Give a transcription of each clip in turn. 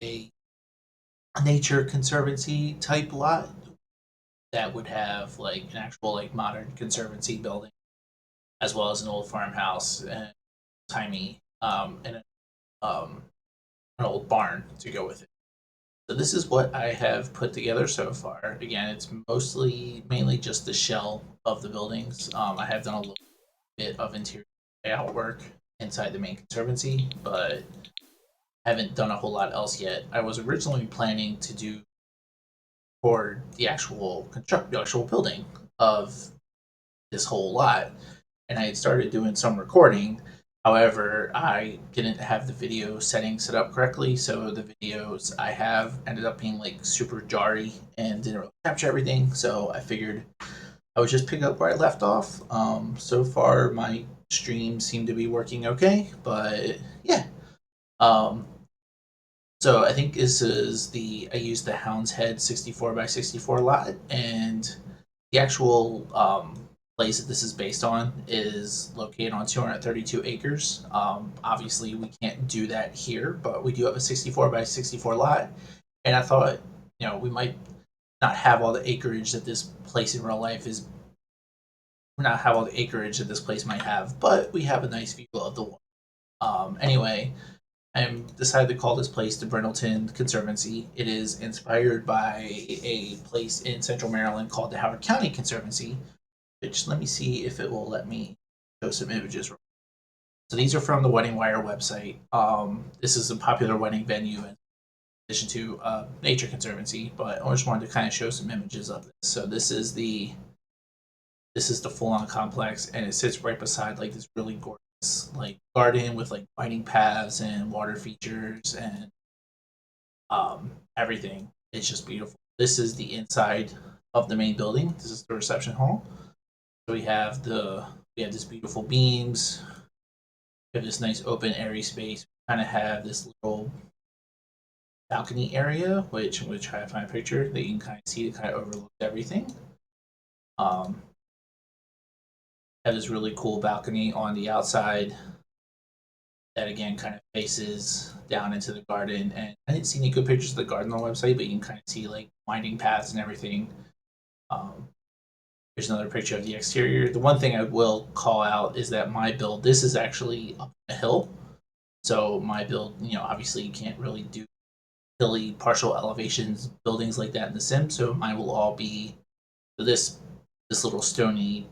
a nature conservancy type lot that would have like an actual like modern conservancy building, as well as an old farmhouse and tiny and an old barn to go with it. So this is what I have put together so far. Again, it's mainly just the shell of the buildings. I have done a little bit of interior layout work inside the main conservancy, but haven't done a whole lot else yet. I was originally planning to do for the actual building of this whole lot, and I had started doing some recording. However, I didn't have the video settings set up correctly, so the videos I have ended up being like super jarry and didn't really capture everything. So I figured I would just pick up where I left off. So far, my streams seem to be working okay, but yeah. Um, so I think this is I used the Hound's Head 64 by 64 lot, and the actual place that this is based on is located on 232 acres. Obviously, we can't do that here, but we do have a 64 by 64 lot, and I thought, we might not have all the acreage that this place in real life is. Not have all the acreage that this place might have, but we have a nice view of the water. Anyway, I decided to call this place the Brindleton Conservancy. It is inspired by a place in central Maryland called the Howard County Conservancy, which let me see if it will let me show some images. So these are from the Wedding Wire website. This is a popular wedding venue in addition to Nature Conservancy, but I just wanted to kind of show some images of this. So this is the full-on complex, and it sits right beside like this really gorgeous like garden with like winding paths and water features and everything. It's just beautiful. This is the inside of the main building. This is the reception hall. So we have this beautiful beams. We have this nice open airy space. We kind of have this little balcony area, which I'm going to try to find a picture that you can kind of see to kind of overlook everything. Um, have this really cool balcony on the outside that again kind of faces down into the garden. And I didn't see any good pictures of the garden on the website, but you can kind of see like winding paths and everything. Um, Here's another picture of the exterior. The one thing I will call out is that my build, this is actually up a hill. So my build, obviously you can't really do hilly partial elevations buildings like that in the sim. So mine will all be this little stony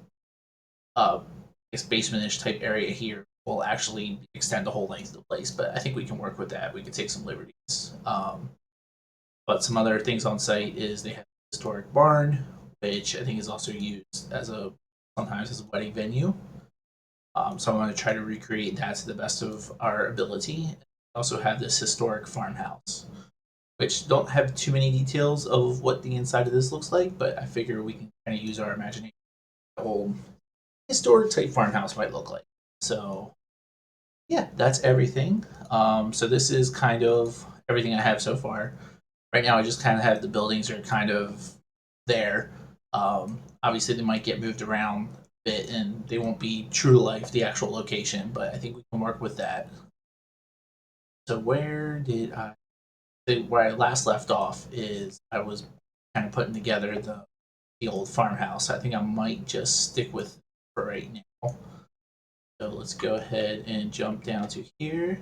uh basement-ish type area here will actually extend the whole length of the place. But I think we can work with that. We can take some liberties. But some other things on site is they have a historic barn, which I think is also used sometimes as a wedding venue. So I want to try to recreate that to the best of our ability. I also have this historic farmhouse, which don't have too many details of what the inside of this looks like, but I figure we can kind of use our imagination. The whole historic type farmhouse might look like. So yeah, that's everything. So this is kind of everything I have so far. Right now, I just kind of have the buildings are kind of there. Obviously, they might get moved around a bit, and they won't be true to life the actual location. But I think we can work with that. So where I last left off is I was kind of putting together the old farmhouse. I think I might just stick with it for right now. So let's go ahead and jump down to here.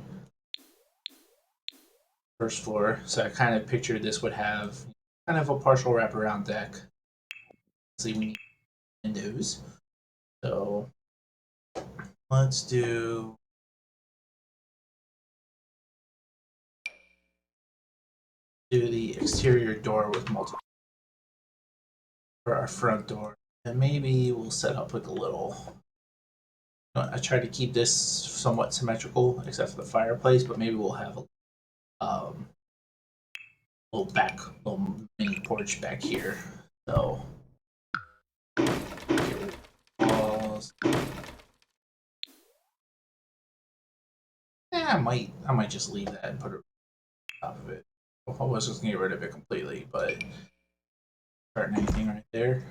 First floor. So I kind of pictured this would have kind of a partial wraparound deck. See, we need windows. So let's do the exterior door with multiple for our front door. And maybe we'll set up like a little. I tried to keep this somewhat symmetrical, except for the fireplace, but maybe we'll have um, little mini porch back here. So walls. I might just leave that and put it on top of it. I was just gonna get rid of it completely, but starting anything right there.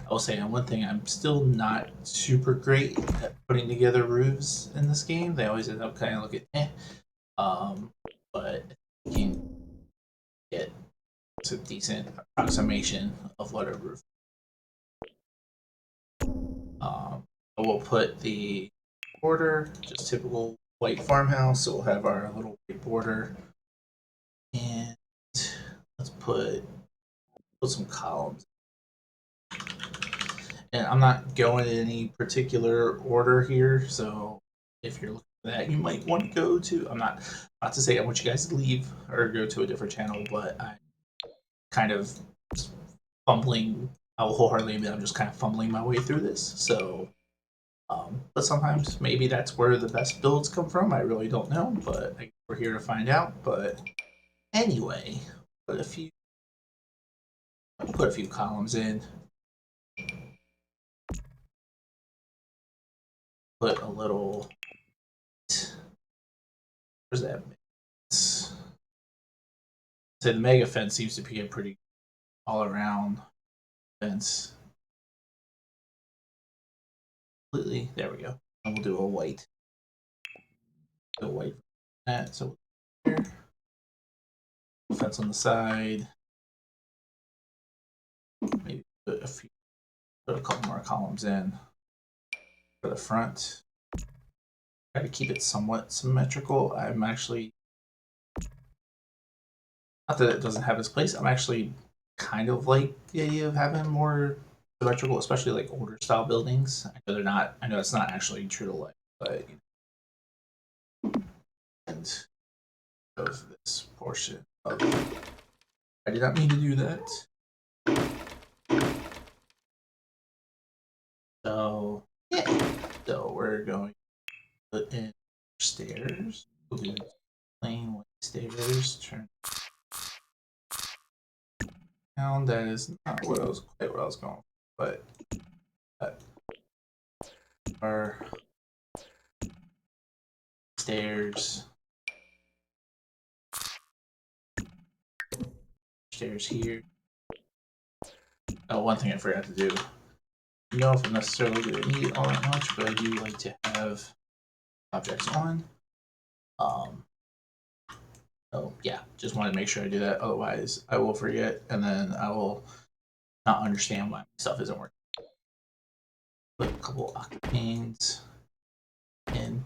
I will say on one thing, I'm still not super great at putting together roofs in this game. They always end up kind of looking um, but you can get a decent approximation of what a roof. I will put the border, just typical white farmhouse. So we'll have our little white border, and let's put some columns. And I'm not going in any particular order here, so if you're looking for that, you might want to go to. I'm not to say I want you guys to leave or go to a different channel, but I kind of fumbling. I will wholeheartedly admit I'm just kind of fumbling my way through this. So, but sometimes maybe that's where the best builds come from. I really don't know, but we're here to find out. But anyway, put a few put a few columns in. Put a little. Where's that? So the mega fence seems to be a pretty all around fence. Completely. There we go. And we'll do a white. A white that. So here. Fence on the side. Maybe put a couple more columns in for the front. Try to keep it somewhat symmetrical. I'm actually not that it doesn't have its place. I'm actually kind of like the idea of having more symmetrical, especially like older style buildings. I know they're not. I know it's not actually true to life, but and of this portion of. I did not mean to do that. So yeah. So we're going to put in stairs. We'll do plain white stairs. Turn down. That is not quite what I was going for, but our stairs. Stairs here. Oh, one thing I forgot to do. I don't know if I'm necessarily going to need all that much, but I do like to have objects on. So yeah, just want to make sure I do that. Otherwise, I will forget, and then I will not understand why my stuff isn't working. Put a couple octapanes in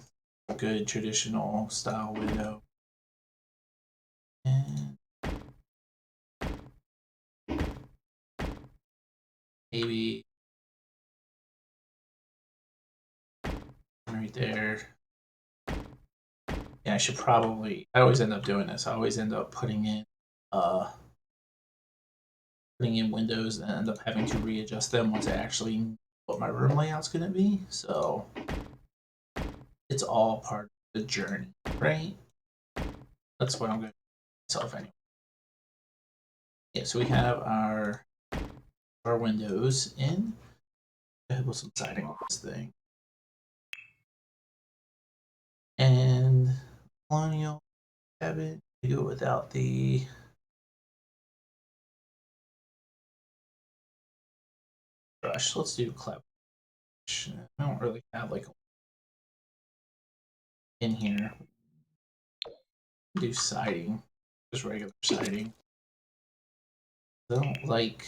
a good traditional style window, and maybe right there. Yeah, I should probably. I always end up doing this. I always end up uh, putting in windows and end up having to readjust them once I actually know what my room layout's going to be. So it's all part of the journey, right? That's what I'm going to do myself anyway. Yeah, so we have our windows in. With some siding on this thing. And colonial cabin, we do it without the brush. Let's do cloud brush. I don't really have like in here. Do siding, just regular siding. I don't like.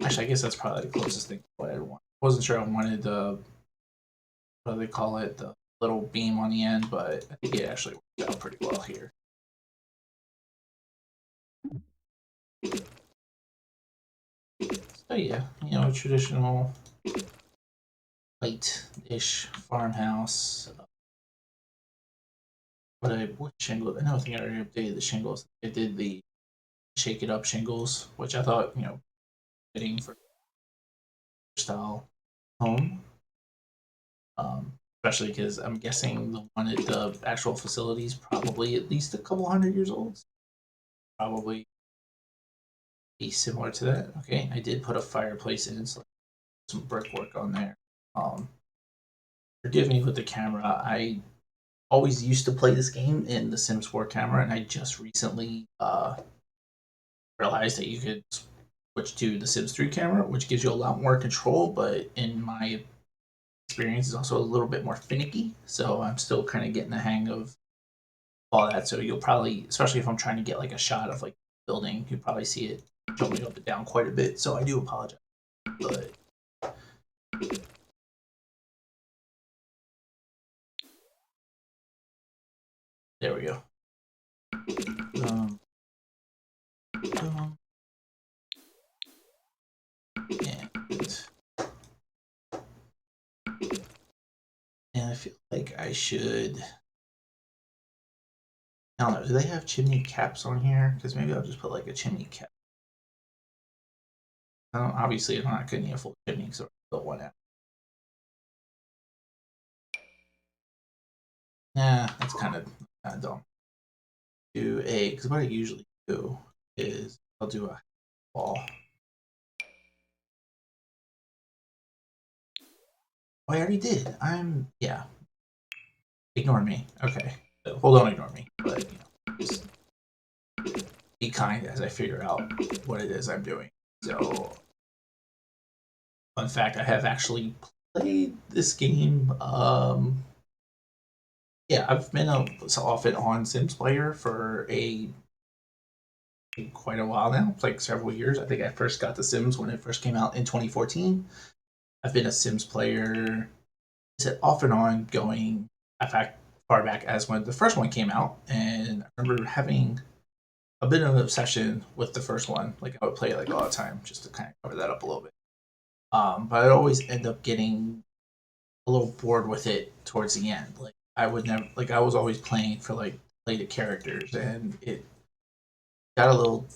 Actually, I guess that's probably the closest thing to what I want. I wasn't sure I wanted the what do they call it, the little beam on the end, but I think it actually worked out pretty well here. So yeah, traditional white-ish farmhouse. What shingle? I don't think I already updated the shingles. I did the shake it up shingles, which I thought fitting for style home. Especially because I'm guessing the one at the actual facility is probably at least a couple 100 years old. Probably be similar to that. Okay, I did put a fireplace in, so some brickwork on there. Um, Forgive me with the camera. I always used to play this game in the Sims 4 camera, and I just recently realized that you could switch to the Sims 3 camera, which gives you a lot more control, but in my experience, is also a little bit more finicky. So I'm still kind of getting the hang of all that. So you'll probably, especially if I'm trying to get like a shot of like building, you'll probably see it jumping up and down quite a bit. So I do apologize, but there we go. Um, um, and I feel like I should. I don't know. Do they have chimney caps on here? Because maybe I'll just put like a chimney cap. Obviously, I'm not getting a full chimney, so I built one out. Nah, that's kind of dumb. Do a because what I usually do is I'll do a wall. Oh, I already did. Yeah. Ignore me. Okay. Well, don't ignore me, but just be kind as I figure out what it is I'm doing. So, fun fact: I have actually played this game. Yeah, I've been so off and on Sims player for a quite a while now. It's like several years. I think I first got The Sims when it first came out in 2014. I've been a Sims player, is it off and on going, in fact, far back as when the first one came out. And I remember having a bit of an obsession with the first one. Like I would play it like all the time just to kind of cover that up a little bit. But I'd always end up getting a little bored with it towards the end. Like I would never, like I was always playing for like play the characters, and it got a little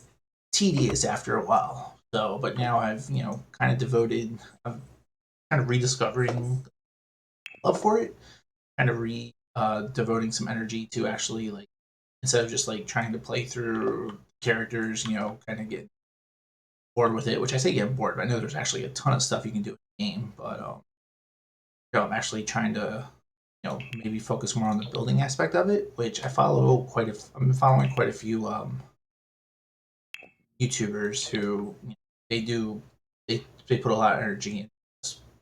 tedious after a while. So, but now I've kind of devoted, I'm kind of rediscovering love for it, kind of devoting some energy to actually like instead of just like trying to play through characters, kind of get bored with it. Which I say get bored, but I know there's actually a ton of stuff you can do in the game. But I'm actually trying to maybe focus more on the building aspect of it, which I follow quite a. I'm following quite a few YouTubers who they do they put a lot of energy in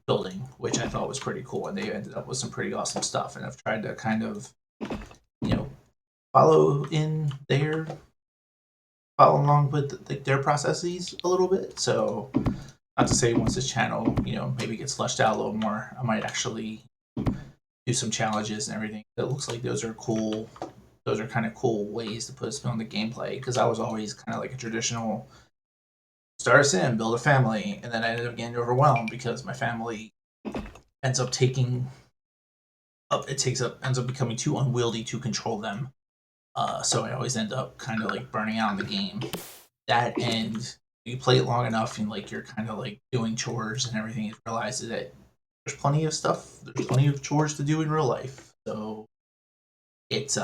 building, which I thought was pretty cool, and they ended up with some pretty awesome stuff. And I've tried to kind of you know follow in their follow along with like their processes a little bit. So not to say once this channel maybe gets fleshed out a little more, I might actually do some challenges and everything. It looks like those are cool. Those are kind of cool ways to put a spin on the gameplay because I was always kind of like a traditional start a sim, build a family, and then I ended up getting overwhelmed because my family ends up taking up it takes up ends up becoming too unwieldy to control them. So I always end up kind of like burning out in the game. That and you play it long enough and like you're kind of like doing chores and everything, you realize that there's plenty of chores to do in real life. So it's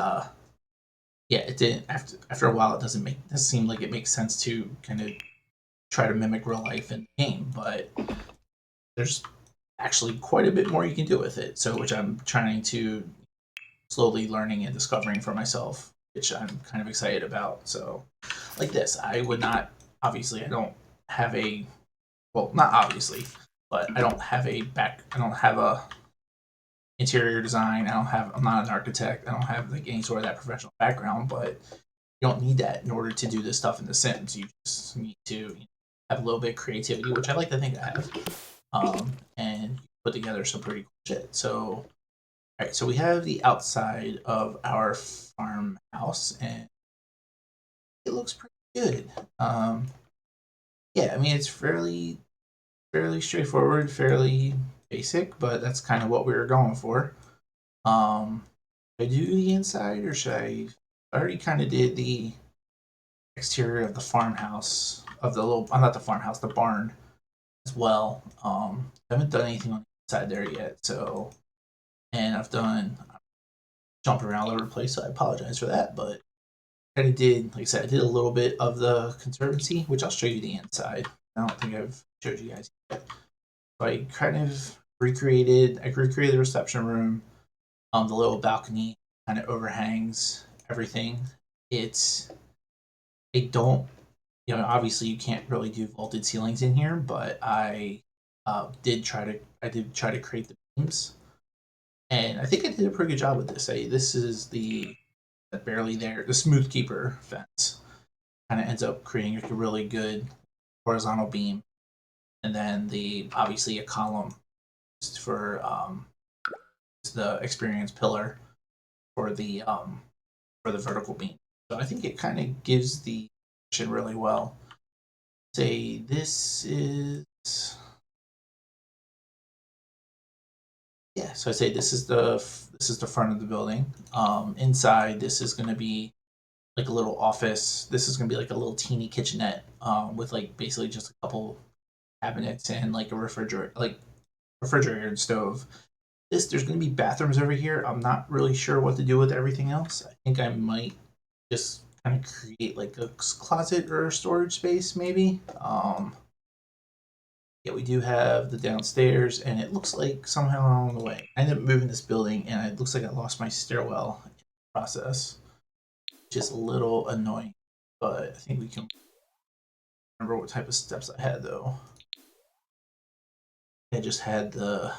yeah, it didn't after a while it doesn't seem like it makes sense to kind of try to mimic real life in the game, but there's actually quite a bit more you can do with it. So, which I'm trying to slowly learning and discovering for myself, which I'm kind of excited about. So, like this, I would not obviously I don't have a well, not obviously, but I don't have a interior design. I'm not an architect. I don't have like any sort of that professional background, but you don't need that in order to do this stuff in The Sims. You just need to have a little bit of creativity, which I like to think I have, and put together some pretty cool shit. So, all right, so we have the outside of our farmhouse, and it looks pretty good. Yeah, I mean it's fairly straightforward, fairly basic, but that's kind of what we were going for. Should I do the inside or should I already kind of did the exterior of the farmhouse of the little not the farmhouse, the barn as well. I haven't done anything on the inside there yet, so and I've done jumped around all over the place, so I apologize for that. But I kind of did, like I said, I did a little bit of the conservancy, which I'll show you the inside. I don't think I've showed you guys yet. So I kind of recreated the reception room, the little balcony kind of overhangs everything. It's I don't obviously you can't really do vaulted ceilings in here, but I did try to create the beams, and I think I did a pretty good job with this. This is the barely there, the smooth keeper fence kind of ends up creating like a really good horizontal beam, and then the obviously a column for the experience pillar for the vertical beam. So I think it kind of gives the action really well. Say this is yeah. So I say this is the front of the building. Inside this is going to be like a little office. This is going to be like a little teeny kitchenette with like basically just a couple cabinets and like a refrigerator and stove. There's going to be bathrooms over here. I'm not really sure what to do with everything else. I think I might just kind of create like a closet or a storage space maybe. Yeah, we do have the downstairs, and it looks like somehow along the way I ended up moving this building, and it looks like I lost my stairwell in the process. Just a little annoying, but I think we can remember what type of steps I had though. I just had the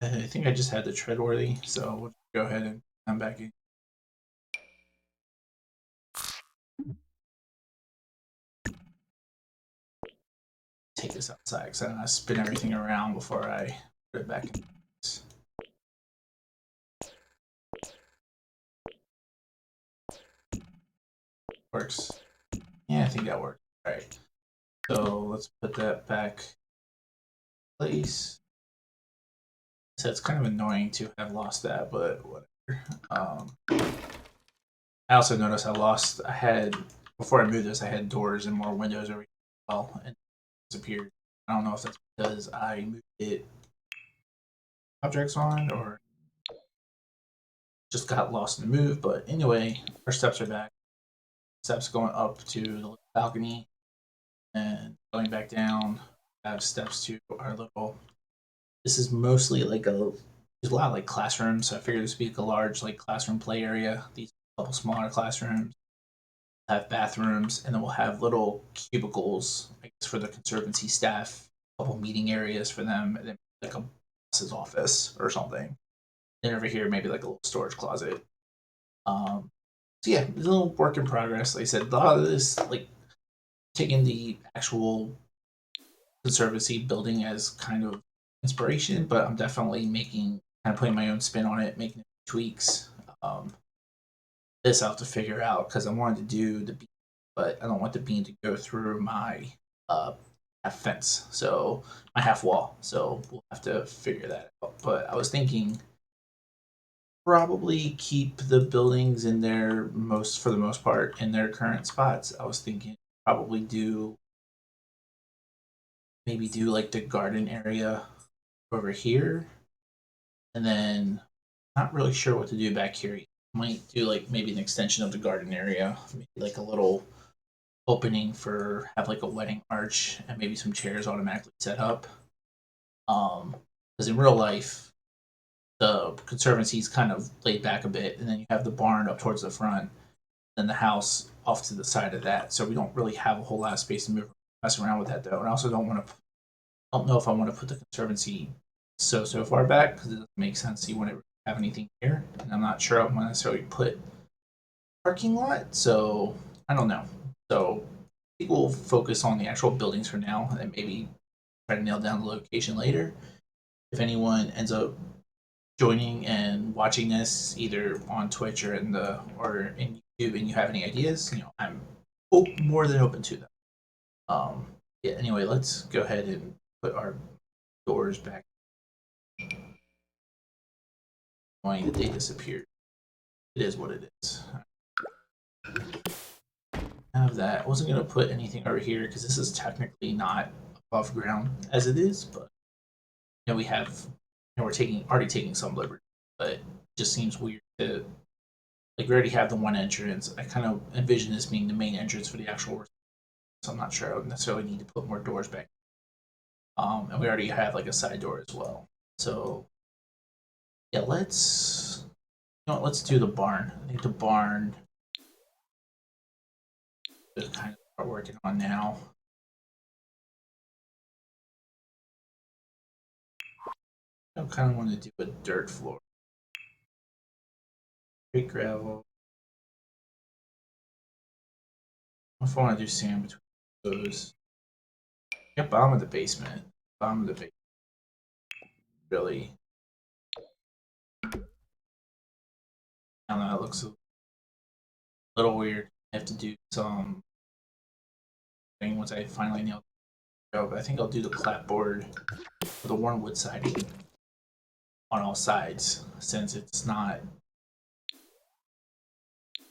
I think I just had the treadworthy, so we'll go ahead and come back in. Take this outside because I don't want to spin everything around before I put it back in. Works. Yeah, I think that worked. All right. So let's put that back in place. So it's kind of annoying to have lost that, but whatever. I also noticed I had, before I moved this, I had doors and more windows over here as well, and it disappeared. I don't know if that's because I moved it objects on or just got lost in the move, but anyway, our steps are back. Steps going up to the balcony and going back down. I have steps to our little. This is mostly like there's a lot of like classrooms, so I figured this would be like a large like classroom play area. These couple smaller classrooms have bathrooms, and then we'll have little cubicles, I guess, for the conservancy staff, a couple meeting areas for them, and then like a boss's office or something. And over here, maybe like a little storage closet. Um, so yeah, it's a little work in progress. Like I said, a lot of this, like taking the actual conservancy building as kind of inspiration, but I'm definitely making kind of putting my own spin on it, making tweaks. Um, this I'll have to figure out because I wanted to do the beam, but I don't want the beam to go through my uh, half fence, so my half wall. So we'll have to figure that out. But I was thinking probably keep the buildings in their most for the most part in their current spots. I was thinking probably do maybe do like the garden area over here, and then not really sure what to do back here. Might do like maybe an extension of the garden area, maybe like a little opening for have like a wedding arch and maybe some chairs automatically set up. Because in real life, the conservancy is kind of laid back a bit, and then you have the barn up towards the front, then the house off to the side of that. So we don't really have a whole lot of space to mess around with that though. And I also don't know if I want to put the conservancy so far back because it doesn't make sense. You wouldn't have anything here, and I'm not sure I want to necessarily put parking lot. So I don't know. So I think we'll focus on the actual buildings for now, and then maybe try to nail down the location later. If anyone ends up joining and watching this either on Twitch or in YouTube, and you have any ideas, I'm more than open to them. Yeah. Anyway, let's go ahead and put our doors back. Knowing that they disappeared. It is what it is. Have that. I wasn't gonna put anything over here because this is technically not above ground as it is, but we have we're taking already taking some liberty, but it just seems weird to like we already have the one entrance. I kind of envision this being the main entrance for the actual, so I'm not sure I would necessarily need to put more doors back. And we already have like a side door as well. So yeah, let's do the barn. I think the barn to kind of start working on now. I kind of want to do a dirt floor. Straight gravel. If I want to do sand between those. Yeah, bottom of the basement. Bottom of the basement. Really. I don't know, it looks a little weird. I have to do some thing once I finally nail the job. I think I'll do the clapboard with the worn wood siding on all sides since it's not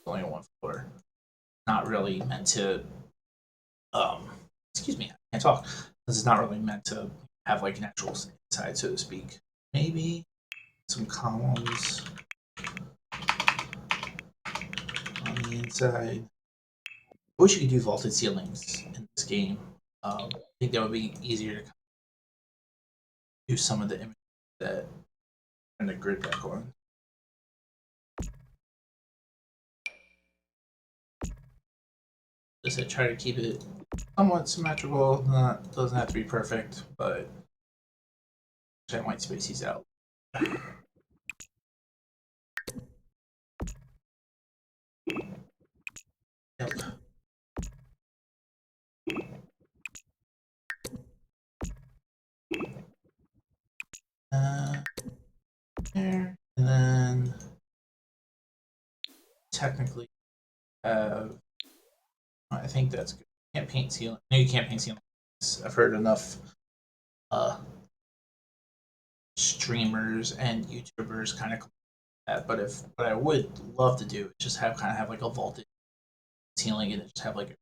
only on one floor. Not really meant to um excuse me, I can't talk. This is not really meant to have like an actual inside, so to speak. Maybe some columns on the inside. I wish you could do vaulted ceilings in this game. I think that would be easier to do some of the images that and the grid back on. Just try to keep it somewhat symmetrical. Not doesn't have to be perfect, but I might space these out. Yep. There, and then technically have. I think that's good. Can't paint ceiling. No, you can't paint ceiling. I've heard enough uh, streamers and YouTubers kind of that. But if what I would love to do is just have like a vaulted ceiling and just have like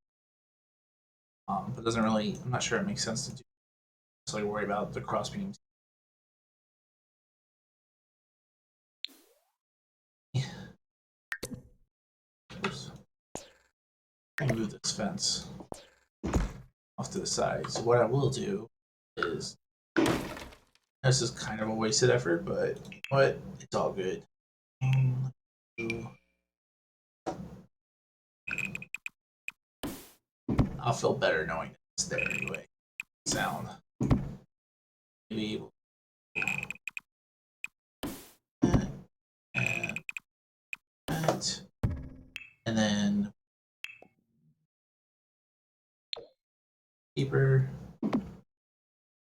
but it doesn't really. I'm not sure it makes sense to do. So I worry about the cross beams. Oops. I can move this fence off to the side. So what I will do is this is kind of a wasted effort, but what it's all good. I'll feel better knowing it's there anyway. Sound. Maybe and that. And then keeper.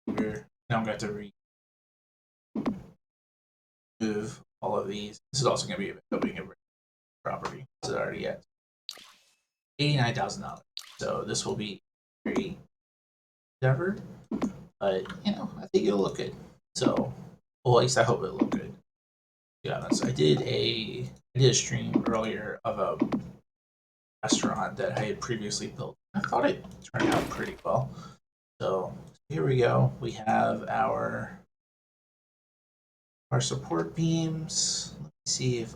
Keeper. Now I'm going to have to remove all of these. This is also going to be building a property. This is already at $89,000. So this will be very endeavor. But, I think it'll look good. So, well, at least I hope it'll look good. To be honest, I did a stream earlier of a restaurant that I had previously built. I thought it turned out pretty well. So here we go. We have our support beams. Let me see if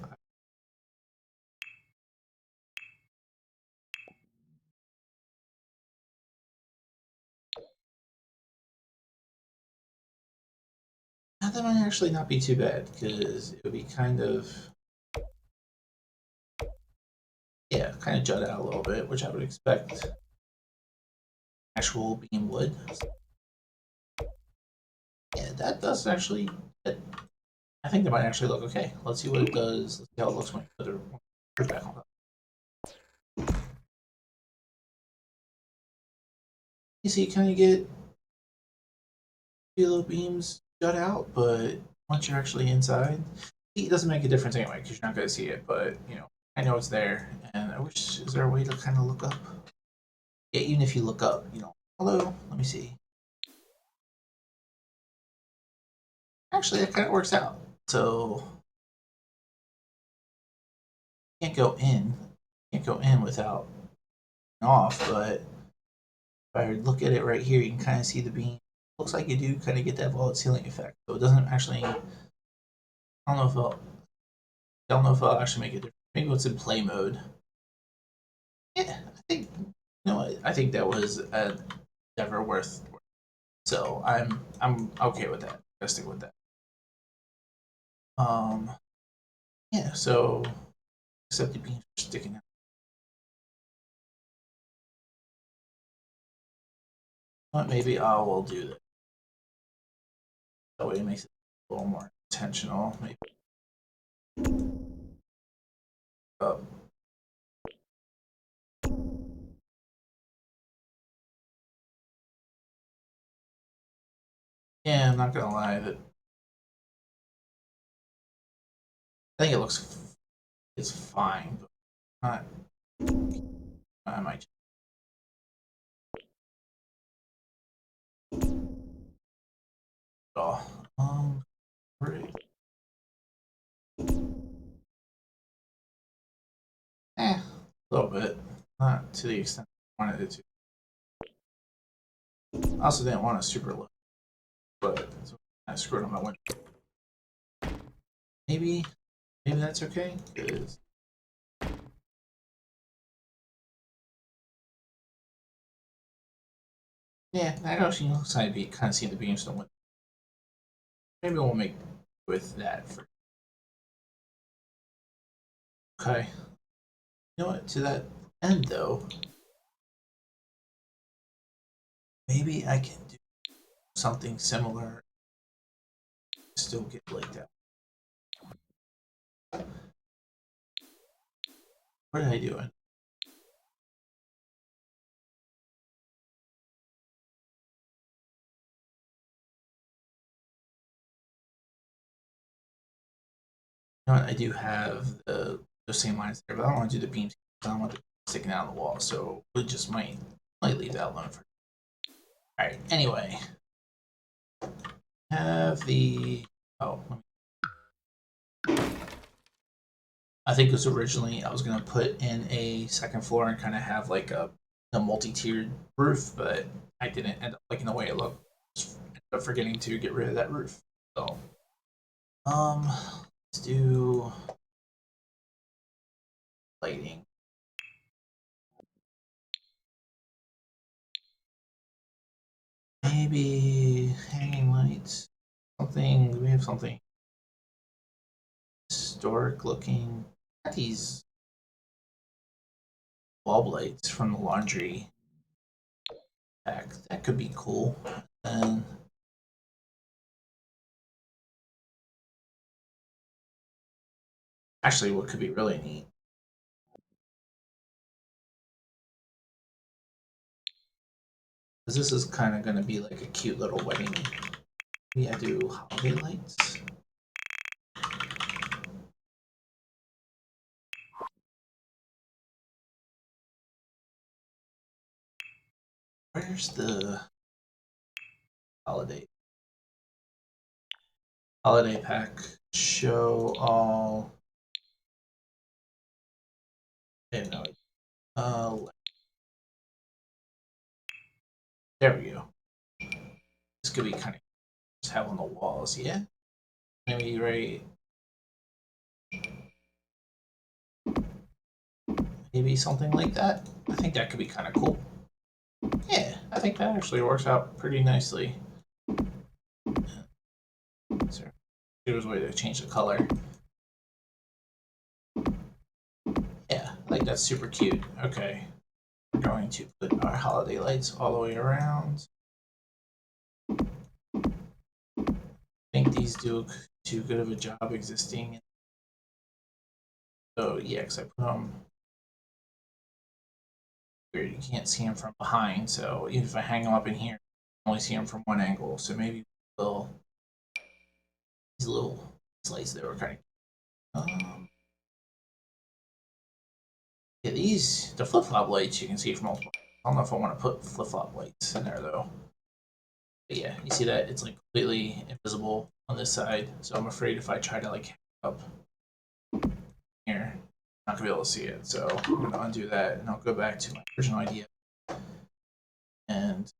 that might actually not be too bad because it would be kind of jut out a little bit, which I would expect actual beam would. Yeah, that does actually. I think that might actually look okay. Let's see what it does. Let's see how it looks when you put it back on. You see, you kind of get little beams jut out, but once you're actually inside, it doesn't make a difference anyway because you're not going to see it. But I know it's there, and I wish is there a way to kind of look up? Yeah, even if you look up, hello. Let me see. Actually, that kind of works out. So can't go in. Can't go in without off, but if I look at it right here, you can kind of see the beam. Looks like you do kind of get that vault ceiling effect. So it doesn't actually. I don't know if I'll actually make it different. Maybe it's in play mode. Yeah, I think I think that was never worth. So I'm okay with that. I'll stick with that. Yeah. So except the beams are sticking out. But maybe I will do that. That way it makes it a little more intentional. Maybe up. Yeah, I'm not gonna lie. That I think it looks it's fine, but not. I might just it all. Right. A little bit, not to the extent I wanted it to. I also didn't want a super low, but I screwed on my window. Maybe, maybe that's okay. 'Cause yeah, that actually looks like be kind of seeing the beams in the window. Maybe we'll make with that for. Okay. You know what? To that end, though, maybe I can do something similar. Still get like that. What did I do? You know what? I do have those same lines there, but I don't want to do the beams. I don't want them sticking out of the wall, so we just might leave that alone for. All right. Anyway, have the oh. I think it was originally I was gonna put in a second floor and kind of have like a multi-tiered roof, but I didn't end up liking the way it looked. Just ended up forgetting to get rid of that roof. So let's do lighting. Maybe hanging lights. Something. Do we have something historic looking? These bulb lights from the laundry pack. That could be cool. And actually, what could be really neat is this is kind of going to be like a cute little wedding. Maybe I do holiday lights. Where's the holiday holiday pack? Show all. I don't know. There we go. This could be kind of just have on the walls. Yeah, maybe right. Maybe something like that. I think that could be kind of cool. Yeah, I think that actually works out pretty nicely. So here's a way to change the color. Yeah, like that's super cute. Okay, we're going to put our holiday lights all the way around. I think these do too good of a job existing. So yeah, because I put them weird. You can't see them from behind. So even if I hang them up in here, you can only see them from one angle. So maybe little these little lights that were kind of. Yeah, these the flip flop lights you can see from multiple. I don't know if I want to put flip flop lights in there though. But yeah, you see that it's like completely invisible on this side. So I'm afraid if I try to like up here, I'm not gonna be able to see it. So I'm gonna undo that and I'll go back to my original idea and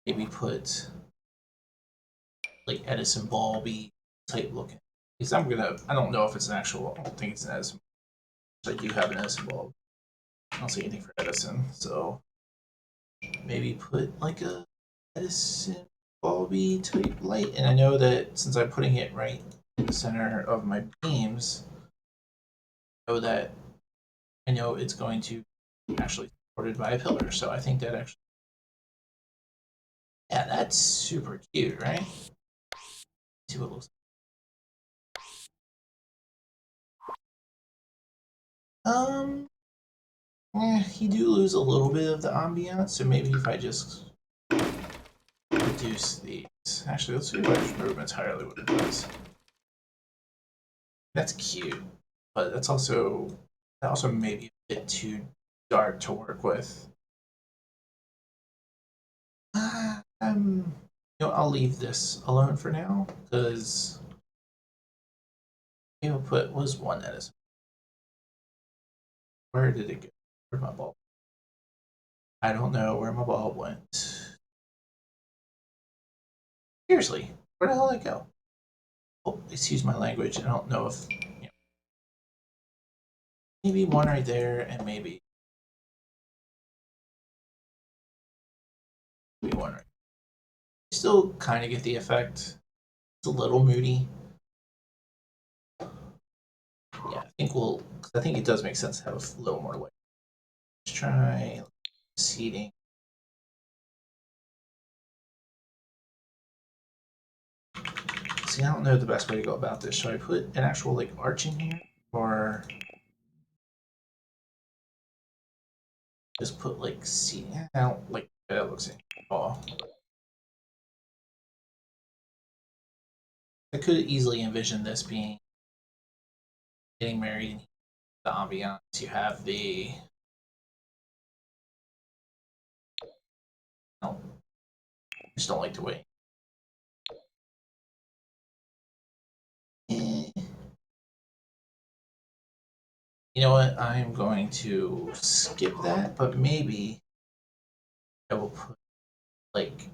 maybe put like Edison bulby type looking. Because I don't know if it's an actual. I don't think it's an Edison. I do have an Edison bulb. I don't see anything for Edison, so maybe put like a Edison bulby type light. And I know that since I'm putting it right in the center of my beams, that I know it's going to be actually supported by a pillar. So I think that actually Yeah, that's super cute, right? Let's see what it looks like. You do lose a little bit of the ambiance, so maybe if I just reduce these. Actually, let's see if I just remove entirely what it does. That's cute, but that also may be a bit too dark to work with. I'll leave this alone for now because maybe I'll put was one that is. Where did it go? Where'd my bulb? I don't know where my bulb went. Seriously, where the hell did it go? Oh, excuse my language. I don't know if maybe one right there and maybe one right. Still kind of get the effect. It's a little moody. Yeah, I think it does make sense to have a little more light. Let's try seating. See, I don't know the best way to go about this. Should I put an actual like arch in here, or just put like seating? I don't like that looks in all. I could easily envision this being getting married, the ambiance. You have the no, I just don't like the way. Eh. You know what? I'm going to skip that, but maybe I will put like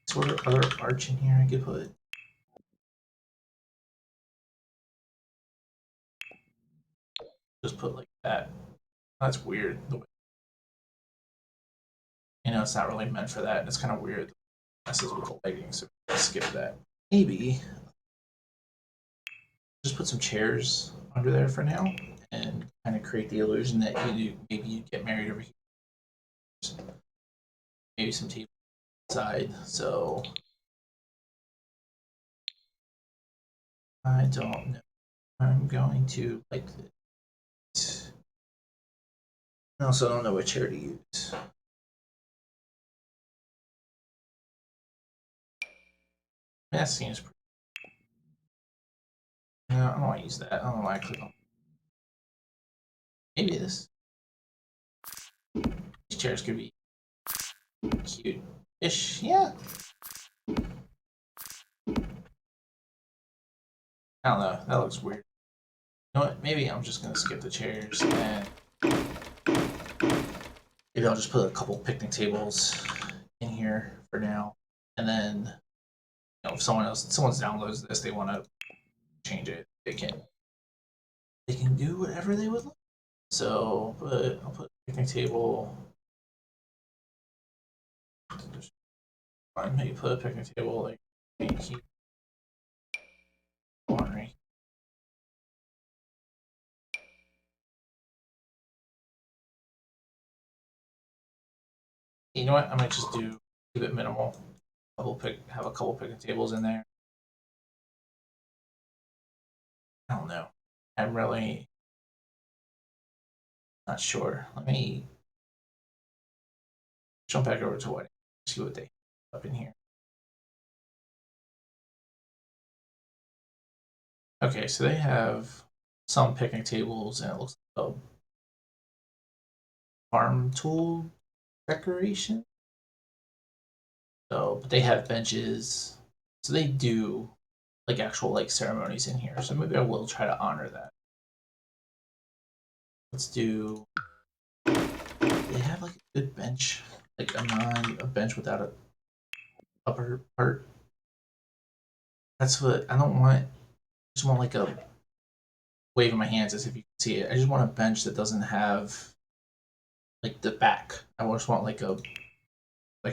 sort of other arch in here. I could put just put like that. That's weird. It's not really meant for that. It's kind of weird. It messes with the lighting, so skip that. Maybe just put some chairs under there for now and kind of create the illusion that maybe you get married over here. Maybe some TV inside. So I don't know. I'm going to like this. I also don't know what chair to use. That seems pretty. No, I don't want to use that. I don't know why I click on. Maybe this. These chairs could be cute-ish. Yeah. I don't know. That looks weird. You know what? Maybe I'm just gonna skip the chairs and maybe I'll just put a couple picnic tables in here for now. And then, if someone's downloads this, they want to change it, they can do whatever they would like. So, but I'll put picnic table. Maybe put a picnic table like here. Right. You know what? I might just keep it minimal. Have a couple picnic tables in there. I don't know. I'm really not sure. Let me jump back over to what see what they have up in here. Okay, so they have some picnic tables, and it looks like a farm tool decoration. So, but they have benches, so they do like actual like ceremonies in here. So maybe I will try to honor that. Let's do. They have like a good bench, like a bench without a upper part. That's what I don't want. I just want like a waving my hands as if you can see it. I just want a bench that doesn't have like the back. I just want like a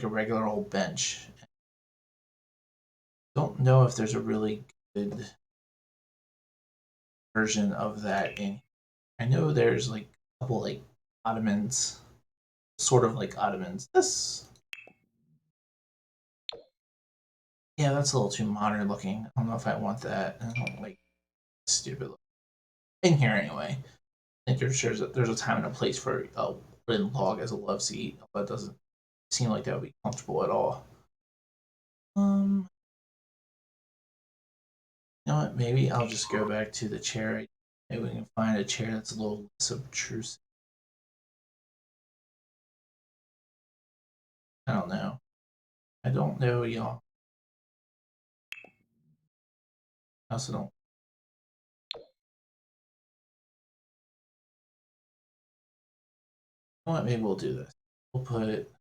regular old bench. Don't know if there's a really good version of that in. I know there's like a couple like ottomans, sort of like ottomans. This Yeah, that's a little too modern looking. I don't know if I want that. I don't like stupid looking. In here anyway. I think there's a time and a place for a wooden log as a love seat, but it doesn't seem like that would be comfortable at all. You know what? Maybe I'll just go back to the chair. Maybe we can find a chair that's a little less obtrusive. I don't know. I don't know, y'all. I also don't. You know what? Maybe we'll do this. We'll put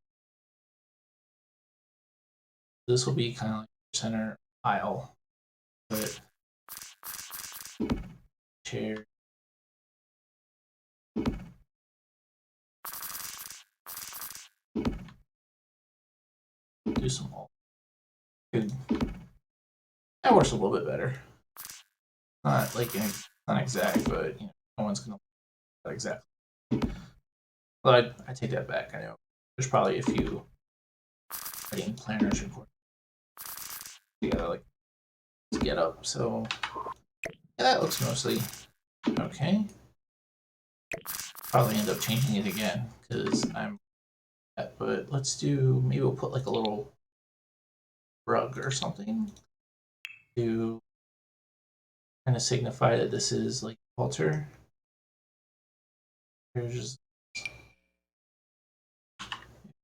this will be kind of like center aisle. Put chair. Do some all. Good. That works a little bit better. Not like not exact, but no one's gonna that exact. But I take that back. I know there's probably a few writing planners recorded together like to get up. So yeah, that looks mostly okay. Probably end up changing it again because I'm. But let's do maybe we'll put like a little rug or something to kind of signify that this is like altar. Here's just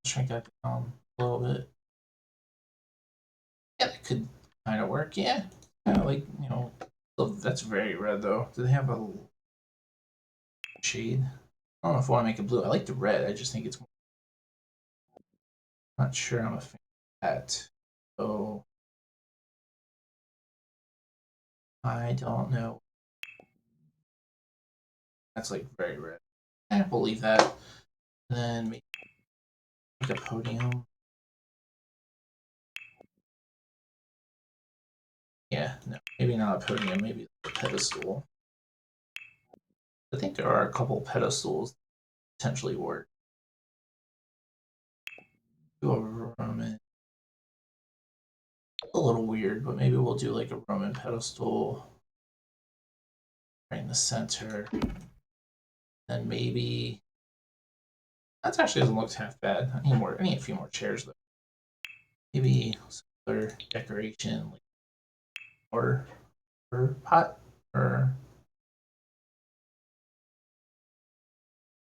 shrink that down a little bit. Yeah, that could kind of work. Yeah, kind of like that's very red though. Do they have a shade? I don't know if I want to make it blue. I like the red. I just think it's. Not sure I'm a fan of that. So I don't know. That's like very red. We'll leave that. And then make a podium. Yeah, no, maybe not a podium, maybe a pedestal. I think there are a couple pedestals that potentially work. Do a Roman. A little weird, but maybe we'll do like a Roman pedestal right in the center. Then maybe that actually doesn't look half bad. I need a few more chairs though. Maybe some other decoration, like or pot, or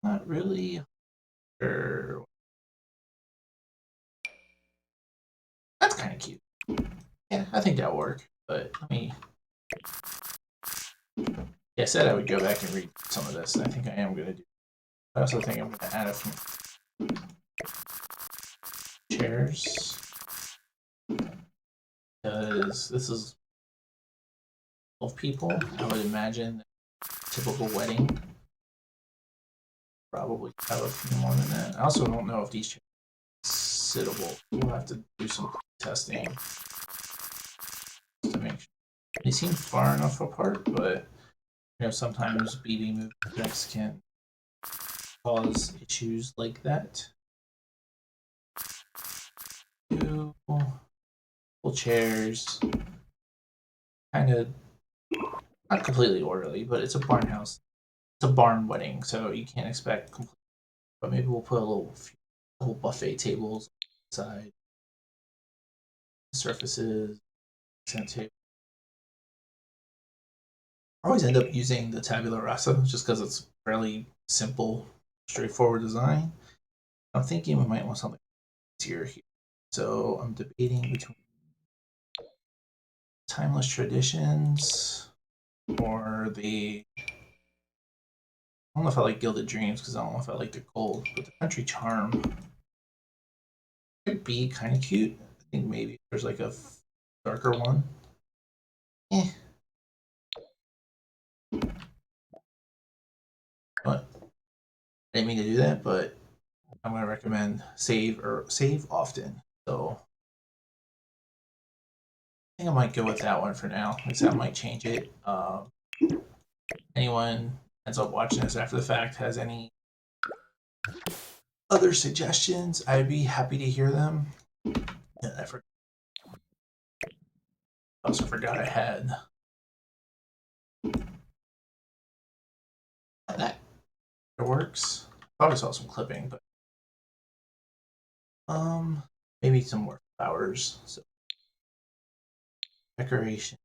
not really. Or that's kind of cute. Yeah, I think that'll work. But let me. Yeah, I said I would go back and read some of this, and I think I am going to do. I also think I'm going to add a few chairs because this is 12 people. I would imagine typical wedding probably have a few more than that. I also don't know if these chairs are sittable. We'll have to do some testing to make sure. They seem far enough apart, but sometimes BB movements can cause issues like that. Two full chairs, kind of not completely orderly, but it's a barn house. It's a barn wedding, so you can't expect complete. But maybe we'll put a little buffet tables inside, surfaces, accent table. I always end up using the tabula rasa just because it's fairly simple, straightforward design. I'm thinking we might want something easier here. So I'm debating between timeless traditions or the. I don't know if I like Gilded Dreams because I don't know if I like the gold, but the Country Charm could be kind of cute. I think maybe there's like a darker one. Eh. But I didn't mean to do that, but I'm going to recommend save often. So I think I might go with that one for now. Like I said, I might change it. Anyone ends up watching this after the fact has any other suggestions, I'd be happy to hear them. I forgot I also forgot I had that. It works. I thought I saw some clipping, but maybe some more flowers. So decoration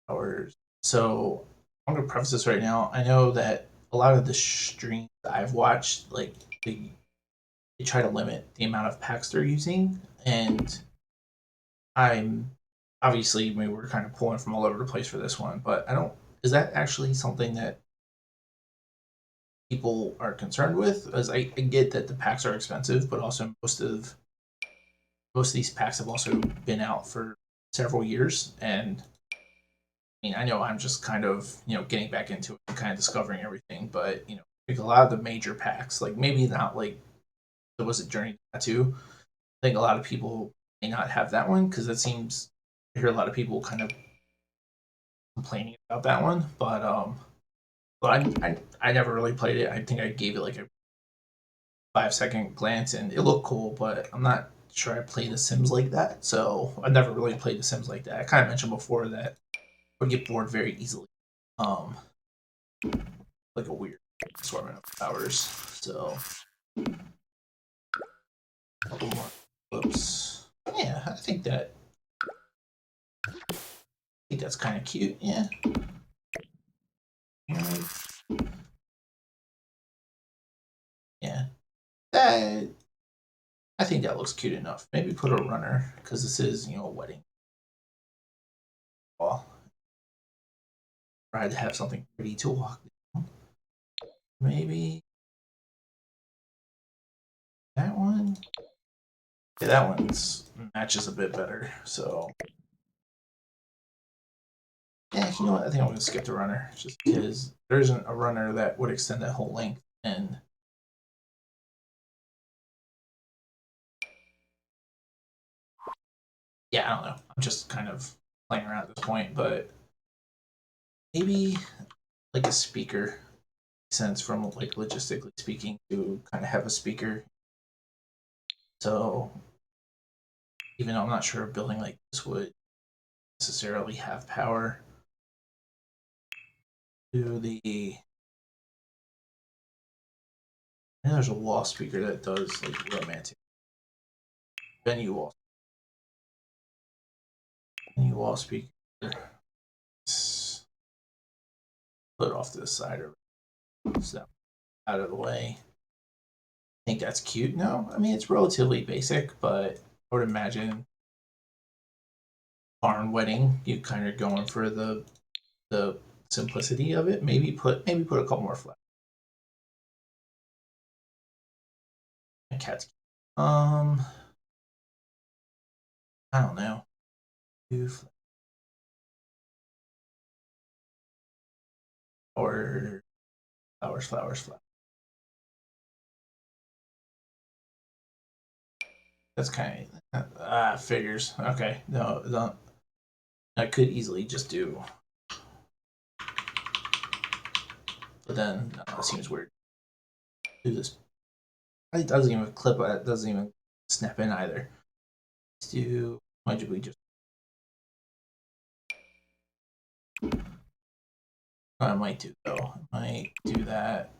flowers. So I'm gonna preface this right now. I know that a lot of the streams I've watched, like they try to limit the amount of packs they're using, and I'm obviously we were kind of pulling from all over the place for this one, but I don't. Is that actually something that people are concerned with? As I get that the packs are expensive, but also most of these packs have also been out for several years, and I mean I know I'm just kind of getting back into it and kind of discovering everything, but like a lot of the major packs, like maybe not like there was a Journey Tattoo. I think a lot of people may not have that one because it seems I hear a lot of people kind of complaining about that one, but I never really played it. I think I gave it like a 5 second glance and it looked cool, but I'm not sure I play The Sims like that. So I never really played The Sims like that. I kind of mentioned before that I would get bored very easily. Um, like a weird assortment of powers. So a couple more. Whoops. Yeah, I think that's kind of cute. Yeah. Yeah. That I think that looks cute enough. Maybe put a runner because this is a wedding. Well, try to have something pretty to walk down. Maybe that one. Yeah, that one's matches a bit better. So yeah, you know what? I think I'm gonna skip the runner just because there isn't a runner that would extend that whole length. And yeah, I don't know. I'm just kind of playing around at this point, but maybe like a speaker makes sense from like logistically speaking to kind of have a speaker. So even though I'm not sure a building like this would necessarily have power to the. I know there's a wall speaker that does like romantic venue wall speaker. Put it off to the side or so out of the way. I think that's cute. No, I mean it's relatively basic, but I would imagine barn wedding you kind of going for the simplicity of it. Maybe put a couple more flags. My cat's I don't know. Or flowers. That's kind of figures. Okay, no, don't. I could easily just do, but then no, it seems weird. Do this. It doesn't even clip. It doesn't even snap in either. Let's do. Why did we just? I might do though. I might do that.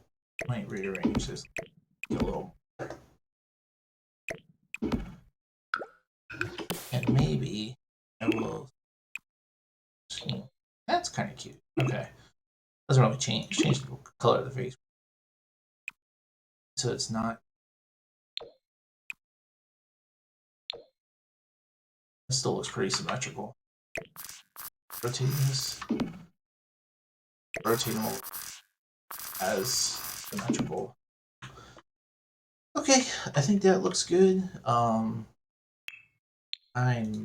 I might rearrange this a little, and maybe I will. That's kind of cute. Okay, doesn't really change the color of the face, so it's not. It still looks pretty symmetrical. Rotating this, rotating them as symmetrical. Okay, I think that looks good. I'm. You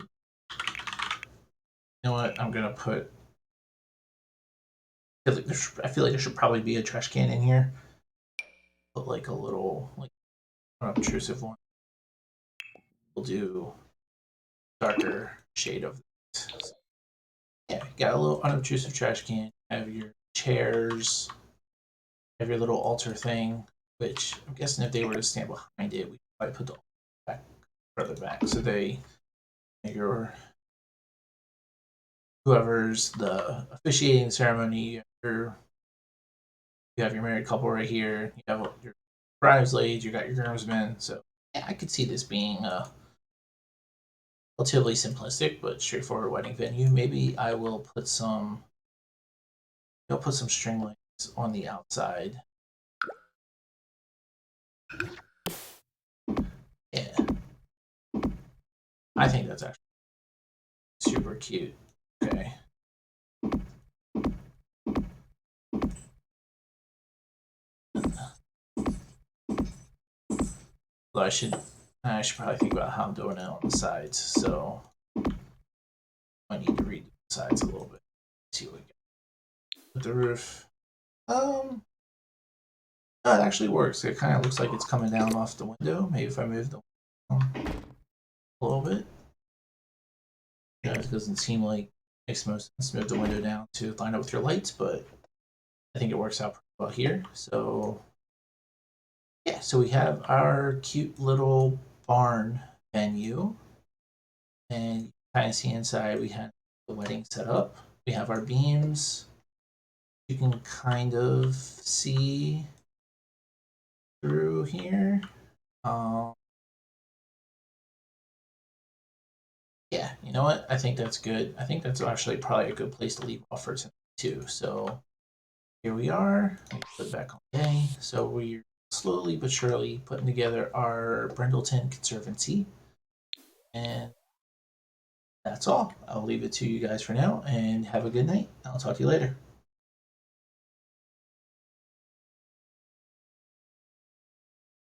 know what? I'm gonna put. I feel like there should probably be a trash can in here. Put like a little like unobtrusive one. We'll do darker shade of it. So, yeah, got a little unobtrusive trash can. Have your chairs. Have your little altar thing. Which I'm guessing if they were to stand behind it, we could probably put the altar back further back, so they your whoever's the officiating the ceremony. You have your married couple right here. You have your bridesmaids. You got your groomsmen. So yeah, I could see this being a relatively simplistic but straightforward wedding venue. Maybe I will put some. I'll put some string lights on the outside. Yeah, I think that's actually super cute. Okay. Well, I should probably think about how I'm doing it on the sides. So I need to redo the sides a little bit. See what we get with the roof. No, it actually works. It kind of looks like it's coming down off the window. Maybe if I move the window a little bit. Yeah, it doesn't seem like it makes most sense to move the window down to line up with your lights, but I think it works out pretty well here. So yeah, so we have our cute little barn venue, and you kind of see inside we have the wedding set up. We have our beams. You can kind of see through here. Um, yeah, you know what? I think that's good. I think that's actually probably a good place to leave off for tonight too. So here we are. Let me put it back on day. So we're slowly but surely putting together our Brindleton Conservancy, and that's all. I'll leave it to you guys for now, and have a good night. I'll talk to you later.